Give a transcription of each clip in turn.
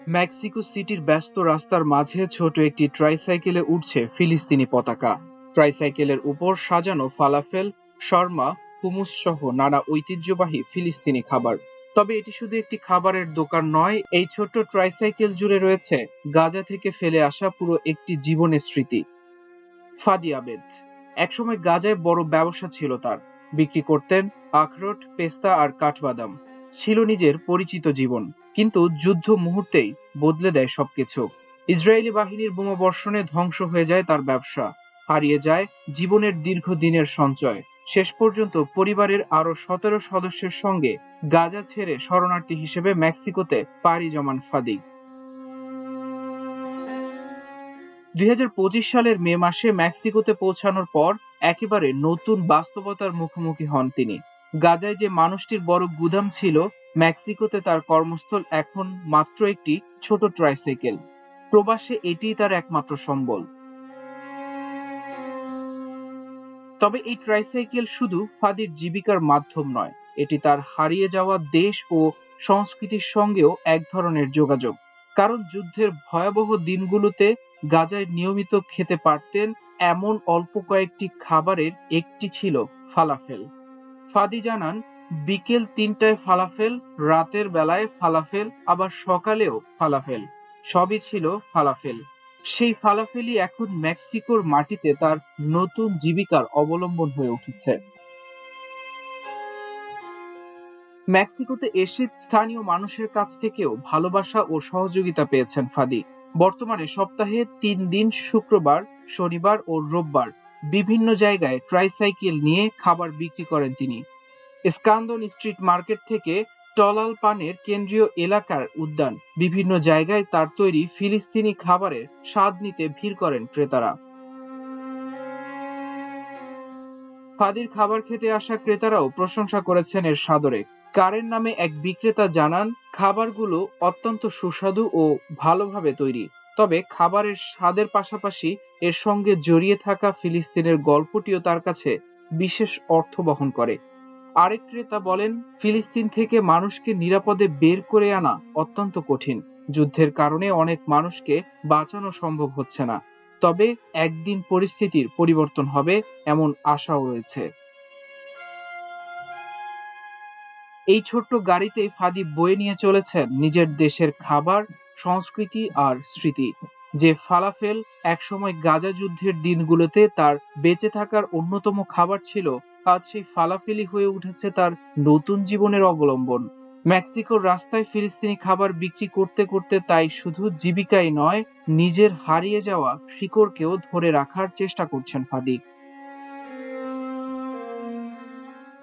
Mexico সিটির ব্যস্ত রাস্তার মাঝে ছোট একটি ট্রাইসাইকেলে উঠছে ফিলিস্তিনি পতাকা। ট্রাইসাইকেলের উপর সাজানো ফালাফেল, শর্মা, হুমুস সহ নানা ঐতিহ্যবাহী ফিলিস্তিনি খাবার। তবে এটি শুধু একটি খাবারের দোকান নয়, এই ছোট্ট ট্রাইসাইকেল জুড়ে রয়েছে গাজা থেকে ফেলে আসা পুরো একটি জীবনের স্মৃতি। ফাদি আবেদ একসময় গাজায় বড় ব্যবসা ছিল তার। বিক্রি করতেন আখরোট, পেস্তা আর কাঠবাদাম। ছিল নিজের পরিচিত জীবন। কিন্তু যুদ্ধ মুহূর্তেই বদলে দেয় সবকিছু। ইসরায়েলি বাহিনীর বোমাবর্ষণে ধ্বংস হয়ে যায় তার ব্যবসা। হারিয়ে যায় জীবনের দীর্ঘদিনের সঞ্চয়। শেষ পর্যন্ত পরিবারের আরো 17 সদস্যের সঙ্গে গাজা ছেড়ে শরণার্থী হিসেবে মেক্সিকোতে পাড়ি জমান ফাদি। 2025 সালের মে মাসে মেক্সিকোতে পৌঁছানোর পর একেবারে নতুন বাস্তবতার মুখোমুখি হন তিনি। গাজায় যে মানুষটির বড় গুদাম ছিল, মেক্সিকোতে তার কর্মস্থল এখন মাত্র একটি ছোট ট্রাইসাইকেল। প্রবাসে এটিই তার একমাত্র সম্বল। তবে এই ট্রাইসাইকেল শুধু ফাদির জীবিকার মাধ্যম নয়, এটি তার হারিয়ে যাওয়া দেশ ও সংস্কৃতির সঙ্গেও এক ধরনের যোগাযোগ। কারণ যুদ্ধের ভয়াবহ দিনগুলোতে গাজায় নিয়মিত খেতে পারতেন এমন অল্প কয়েকটি খাবারের একটি ছিল ফালাফেল। ফাদি জানান, বিকেল 3টায় ফালাফেল, রাতের বেলায় ফালাফেল, আবার সকালেও ফালাফেল, সবই ছিল ফালাফেল। সেই ফালাফেলই এখন মেক্সিকোর মাটিতে তার নতুন জীবিকার অবলম্বন হয়ে উঠেছে। মেক্সিকোতে এসে স্থানীয় মানুষের কাছ থেকেও ভালোবাসা ও সহযোগিতা পেয়েছেন ফাদি। বর্তমানে সপ্তাহে 3 দিন শুক্রবার, শনিবার ও রোববার বিভিন্ন জায়গায় ট্রাইসাইকেল নিয়ে খাবার বিক্রি করেন তিনি। স্কান্দন স্ট্রিট মার্কেট থেকে টলাল পানের কেন্দ্রীয় এলাকার উদ্যান, বিভিন্ন জায়গায় তার তৈরি ফিলিস্তিনি খাবারের স্বাদ নিতে ভিড় করেন ক্রেতারা। ফাদির খাবার খেতে আসা ক্রেতারাও প্রশংসা করেছেন এর সাদরে। কারেন নামে এক বিক্রেতা জানান, খাবারগুলো অত্যন্ত সুস্বাদু ও ভালোভাবে তৈরি। তবে খাবারের স্বাদের পাশাপাশি এর সঙ্গে জড়িয়ে থাকা ফিলিস্তিনের গল্পটিও তার কাছে বিশেষ অর্থ বহন করে। আরেক ক্রেতা বলেন, ফিলিস্তিন থেকে মানুষকে নিরাপদে বের করে আনা অত্যন্ত কঠিন। যুদ্ধের কারণে অনেক মানুষকে বাঁচানো সম্ভব হচ্ছে না। তবে একদিন পরিস্থিতির পরিবর্তন হবে এমন আশাও রয়েছে। এই ছোট্ট গাড়িতেই ফাদি বয়ে নিয়ে চলেছেন নিজের দেশের খাবার, সংস্কৃতি আর স্মৃতি। যে ফালাফেল একসময় গাজা যুদ্ধের দিনগুলোতে তার বেঁচে থাকার অন্যতম খাবার ছিল, আজ সেই ফালাফেলই হয়ে উঠেছে তার নতুন জীবনের অবলম্বন। মেক্সিকোর রাস্তায় ফিলিস্তিনি খাবার বিক্রি করতে করতে তাই শুধু জীবিকাই নয়, নিজের হারিয়ে যাওয়া শিকড়কেও ধরে রাখার চেষ্টা করছেন ফাদি।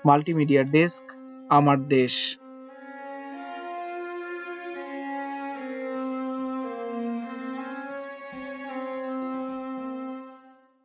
মাল্টিমিডিয়া ডেস্ক, আমার দেশ।